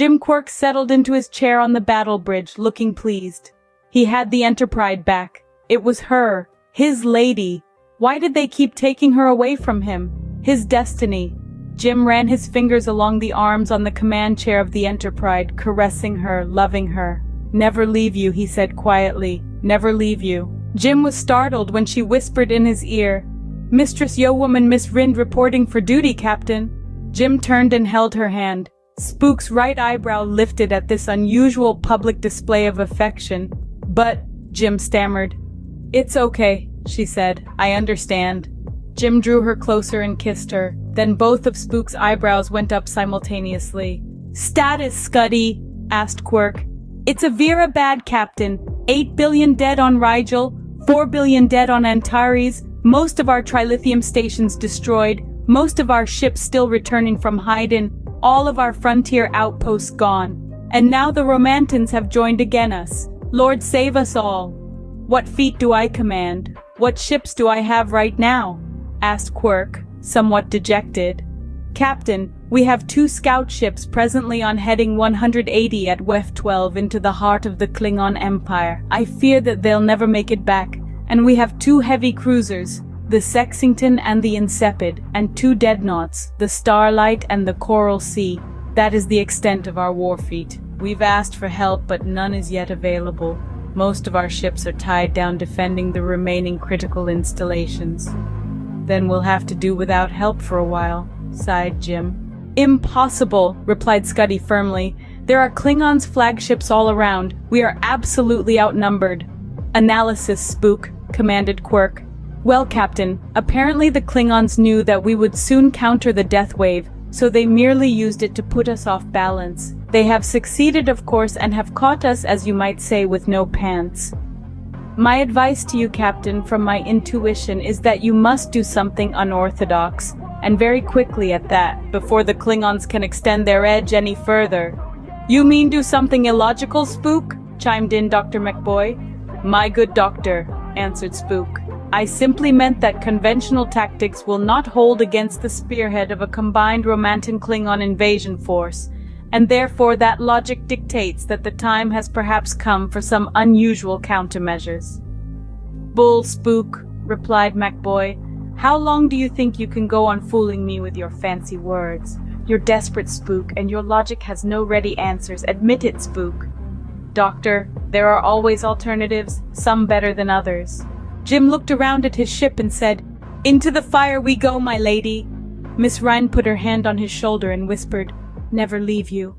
Jim Quirk settled into his chair on the battle bridge, looking pleased. He had the Enterprise back. It was her, his lady. Why did they keep taking her away from him? His destiny. Jim ran his fingers along the arms on the command chair of the Enterprise, caressing her, loving her. "Never leave you," he said quietly. "Never leave you." Jim was startled when she whispered in his ear, "Mistress Yo-Woman Miss Rind reporting for duty, Captain." Jim turned and held her hand. Spook's right eyebrow lifted at this unusual public display of affection. "But," Jim stammered. "It's okay," she said. "I understand." Jim drew her closer and kissed her. Then both of Spook's eyebrows went up simultaneously. "Status, Scuddy?" asked Quirk. "It's a Vera bad, Captain. 8 billion dead on Rigel, 4 billion dead on Antares, most of our trilithium stations destroyed, most of our ships still returning from Haydn, all of our frontier outposts gone. And now the Romantans have joined again us. Lord save us all." "What fleet do I command? What ships do I have right now?" asked Quirk, somewhat dejected. "Captain, we have 2 scout ships presently on heading 180 at WEF 12 into the heart of the Klingon Empire. I fear that they'll never make it back. And we have 2 heavy cruisers, the Sexington and the Incepid, and 2 dreadnoughts, the Starlight and the Coral Sea. That is the extent of our war fleet. We've asked for help, but none is yet available. Most of our ships are tied down defending the remaining critical installations." "Then we'll have to do without help for a while," sighed Jim. "Impossible," replied Scuddy firmly. "There are Klingons' flagships all around. We are absolutely outnumbered." "Analysis, Spook," commanded Quirk. "Well, Captain, apparently the Klingons knew that we would soon counter the death wave, so they merely used it to put us off balance. They have succeeded, of course, and have caught us, as you might say, with no pants. My advice to you, Captain, from my intuition, is that you must do something unorthodox, and very quickly at that, before the Klingons can extend their edge any further." "You mean do something illogical, Spook?" chimed in Dr. McBoy. "My good doctor," answered Spook, "I simply meant that conventional tactics will not hold against the spearhead of a combined Romantan-Klingon invasion force, and therefore that logic dictates that the time has perhaps come for some unusual countermeasures." "Bull, Spook," replied McBoy. "How long do you think you can go on fooling me with your fancy words? You're desperate, Spook, and your logic has no ready answers. Admit it, Spook." "Doctor, there are always alternatives, some better than others." Jim looked around at his ship and said, "Into the fire we go, my lady." Miss Rind put her hand on his shoulder and whispered, "Never leave you."